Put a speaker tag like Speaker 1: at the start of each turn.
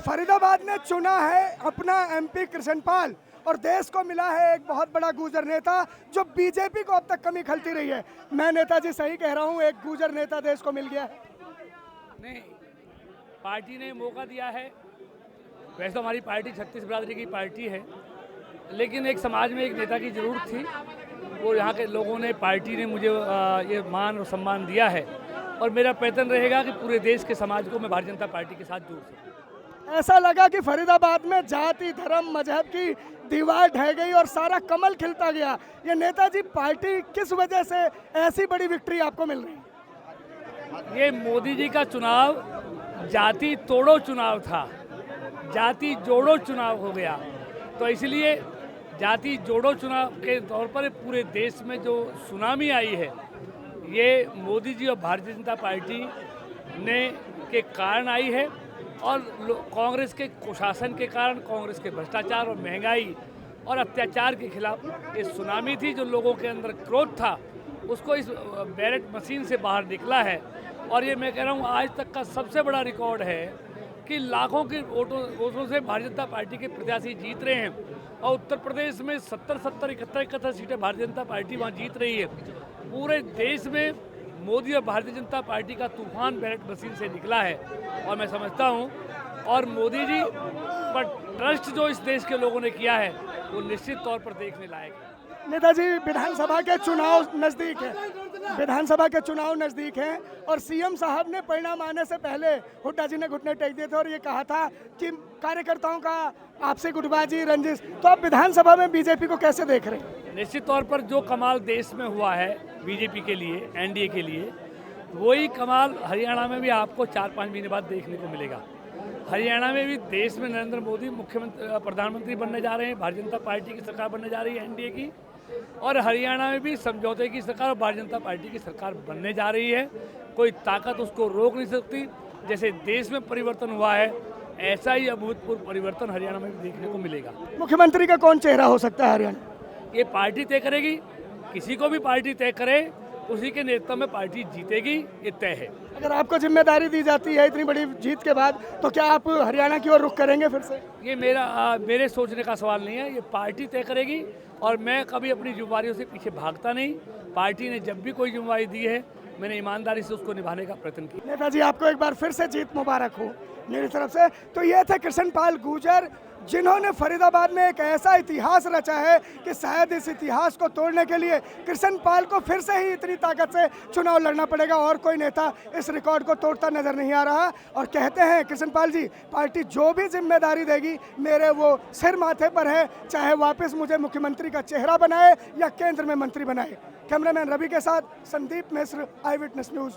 Speaker 1: फरीदाबाद ने चुना है अपना एमपी कृष्णपाल और देश को मिला है एक बहुत बड़ा गुर्जर नेता जो बीजेपी को अब तक कमी खलती रही है। मैं नेताजी सही कह रहा हूँ, एक गुर्जर नेता देश को मिल गया है।
Speaker 2: नहीं, पार्टी ने मौका दिया है। वैसे तो हमारी पार्टी छत्तीस बिरादरी की पार्टी है, लेकिन एक समाज में एक नेता की ज़रूरत थी। वो यहाँ के लोगों ने, पार्टी ने मुझे ये मान और सम्मान दिया है और मेरा प्रयत्न रहेगा कि पूरे देश के समाज को मैं भारतीय जनता पार्टी के साथ जोड़ सकूँ।
Speaker 1: ऐसा लगा कि फरीदाबाद में जाति धर्म मजहब की दीवार ढह गई और सारा कमल खिलता गया। ये नेताजी पार्टी किस वजह से ऐसी बड़ी विक्ट्री आपको मिल रही है?
Speaker 2: ये मोदी जी का चुनाव जाति तोड़ो चुनाव था, जाति जोड़ो चुनाव हो गया। तो इसलिए जाति जोड़ो चुनाव के तौर पर पूरे देश में जो सुनामी आई है, ये मोदी जी और भारतीय जनता पार्टी ने के कारण आई है। और कांग्रेस के कुशासन के कारण, कांग्रेस के भ्रष्टाचार और महंगाई और अत्याचार के खिलाफ ये सुनामी थी। जो लोगों के अंदर क्रोध था, उसको इस बैलेट मशीन से बाहर निकला है। और ये मैं कह रहा हूँ, आज तक का सबसे बड़ा रिकॉर्ड है कि लाखों के वोटों से भारतीय जनता पार्टी के प्रत्याशी जीत रहे हैं। और उत्तर प्रदेश में 70 71 सीटें भारतीय जनता पार्टी वहाँ जीत रही है। पूरे देश में मोदी और भारतीय जनता पार्टी का तूफान बैलेट मशीन से निकला है। और मैं समझता हूँ, और मोदी जी पर ट्रस्ट जो इस देश के लोगों ने किया है, वो निश्चित तौर पर देखने लायक है।
Speaker 1: नेताजी, विधानसभा के चुनाव नजदीक है, विधानसभा के चुनाव नजदीक हैं और सीएम साहब ने परिणाम आने से पहले हुड्डा जी ने घुटने टेक दिए थे और ये कहा था कि कार्यकर्ताओं का आपसी गुटबाजी रंजिश। तो आप विधानसभा में बीजेपी को कैसे देख रहे हैं?
Speaker 2: निश्चित तौर पर जो कमाल देश में हुआ है बीजेपी के लिए, एनडीए के लिए, वही कमाल हरियाणा में भी आपको 4-5 महीने बाद देखने को मिलेगा। हरियाणा में भी देश में नरेंद्र मोदी मुख्यमंत्री प्रधानमंत्री बनने जा रहे हैं, भारतीय जनता पार्टी की सरकार बनने जा रही है एनडीए की। और हरियाणा में भी समझौते की सरकार और भारतीय जनता पार्टी की सरकार बनने जा रही है। कोई ताकत उसको रोक नहीं सकती। जैसे देश में परिवर्तन हुआ है, ऐसा ही अभूतपूर्व परिवर्तन हरियाणा में भी देखने को मिलेगा।
Speaker 1: मुख्यमंत्री का कौन चेहरा हो सकता है हरियाणा?
Speaker 2: ये पार्टी तय करेगी। किसी को भी पार्टी तय करे, उसी के नेतृत्व में पार्टी जीतेगी, ये तय है।
Speaker 1: अगर आपको जिम्मेदारी दी जाती है इतनी बड़ी जीत के बाद, तो क्या आप हरियाणा की ओर रुख करेंगे फिर से?
Speaker 2: ये मेरे सोचने का सवाल नहीं है, ये पार्टी तय करेगी। और मैं कभी अपनी जिम्मेदारियों से पीछे भागता नहीं। पार्टी ने जब भी कोई जिम्मेदारी दी है, मैंने ईमानदारी से उसको निभाने का प्रयत्न किया।
Speaker 1: नेताजी, आपको एक बार फिर से जीत मुबारक हो मेरी तरफ से। तो ये थे कृष्णपाल गुर्जर, जिन्होंने फरीदाबाद में एक ऐसा इतिहास रचा है कि शायद इस इतिहास को तोड़ने के लिए कृष्णपाल को फिर से ही इतनी ताकत से चुनाव लड़ना पड़ेगा और कोई नेता इस रिकॉर्ड को तोड़ता नजर नहीं आ रहा। और कहते हैं कृष्णपाल जी, पार्टी जो भी जिम्मेदारी देगी मेरे वो सिर माथे पर है, चाहे वापस मुझे मुख्यमंत्री का चेहरा बनाए या केंद्र में मंत्री बनाए। कैमरामैन रवि के साथ संदीप मिश्र, आई विटनेस न्यूज़।